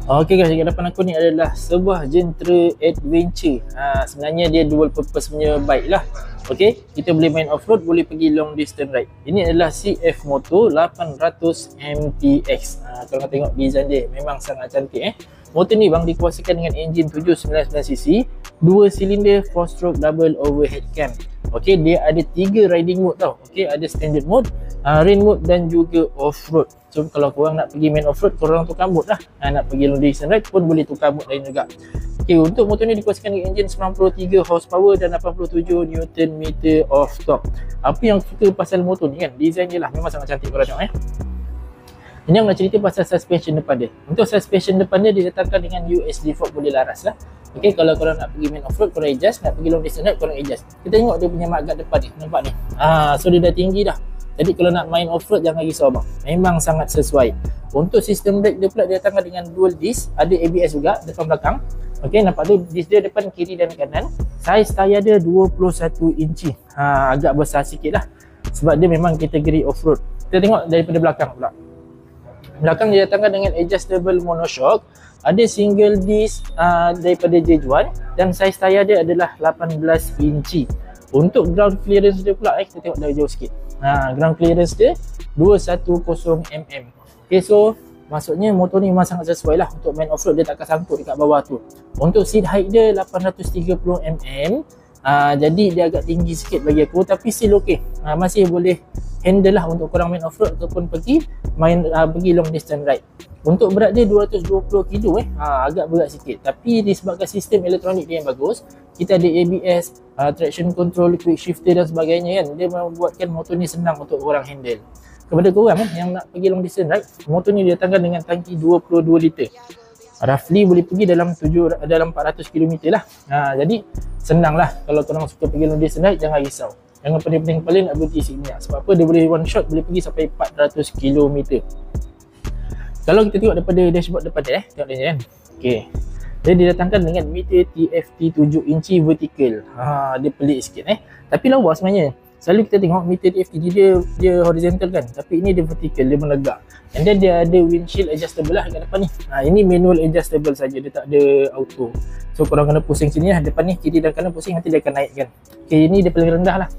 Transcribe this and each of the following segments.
Okey guys, dekat depan aku ni adalah sebuah Gentra Adventure. Sebenarnya dia dual purpose punya bike lah. Okey, kita boleh main off-road, boleh pergi long distance ride. Ini adalah CF Moto 800 MTX. Kalau kau tengok design dia memang sangat cantik Motor ni bang dikuasakan dengan enjin 799cc, 2 silinder 4-stroke double overhead cam. Okey, dia ada 3 riding mode tau. Okey, ada standard mode, rain mode dan juga off-road. So kalau korang nak pergi main off-road, korang tukar mode lah. Nak pergi long distance ride pun boleh tukar mode lain juga. Okey, untuk motor ni dikuasakan dengan enjin 93 horsepower dan 87 Nm of torque. Apa yang suka pasal motor ni kan, design dia lah memang sangat cantik korang tengok Ini nak cerita pasal suspension depan dia. Untuk suspension depan dia diletakkan dengan USD fork boleh laras lah. Okey, kalau korang nak pergi main off-road, korang adjust. Nak pergi long distance ride, korang adjust. Kita tengok dia punya mudguard depan ni. Nampak ni? So dia dah tinggi dah. Jadi kalau nak main off-road, jangan risau bang. Memang sangat sesuai. Untuk sistem brake dia pula didatangkan dengan dual disc. Ada ABS juga depan belakang. Okey, nampak tu disc dia depan, kiri dan kanan. Saiz tayar dia 21 inci. Agak besar sikit lah. Sebab dia memang kategori off-road. Kita tengok daripada belakang pula. Belakang dia datangkan dengan adjustable monoshock, ada single disc daripada Jejuan dan saiz tayar dia adalah 18 inci. Untuk ground clearance dia pula kita tengok dari jauh sikit. Ground clearance dia 210 mm. Okay, so maksudnya motor ni memang sangat sesuai lah untuk main off-road, dia tak akan sangkut dekat bawah tu. Untuk seat height dia 830 mm. Jadi dia agak tinggi sikit bagi aku, tapi still okay. Masih boleh handle lah untuk korang main off-road ataupun pergi long distance ride. Untuk berat dia 220 kg agak berat sikit, tapi disebabkan sistem elektronik dia yang bagus, kita ada ABS, traction control, quick shifter dan sebagainya kan, dia membuatkan motor ni senang untuk korang handle. Kepada korang yang nak pergi long distance ride, motor ni didatangkan dengan tangki 22 liter. Roughly boleh pergi dalam 400 km lah. Jadi senang lah kalau korang suka pergi long distance ride, jangan risau. Yang penting-penting kepala nak berhenti isi minyak. Sebab apa? Dia boleh one shot, boleh pergi sampai 400 km. Kalau kita tengok daripada dashboard depan dia tengok dia kan. Okey. Dia didatangkan dengan meter TFT 7 inci vertical. Dia pelik sikit Tapi lawa sebenarnya. Selalu kita tengok meter TFT dia horizontal kan, tapi ini dia vertical, dia menegak. And then dia ada windshield adjustable lah kat depan ni. Ini manual adjustable saja, dia tak ada auto. So korang kena pusing sini lah, depan ni kiri dan kanan pusing, nanti dia akan naik kan. Okey, ini dia paling rendah lah.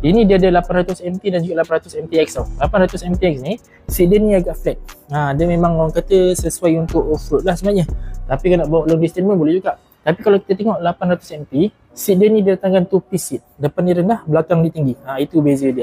Ini dia ada 800 MT dan juga 800 MTX tau. 800 MTX ni seat dia ni agak flat. Dia memang orang kata sesuai untuk off-road lah sebenarnya. Tapi kalau nak bawa long distance pun boleh juga. Tapi kalau kita tengok 800 MT, seat dia ni dia datangkan 2 piece seat. Depan ni rendah, belakang ni tinggi. Itu beza dia.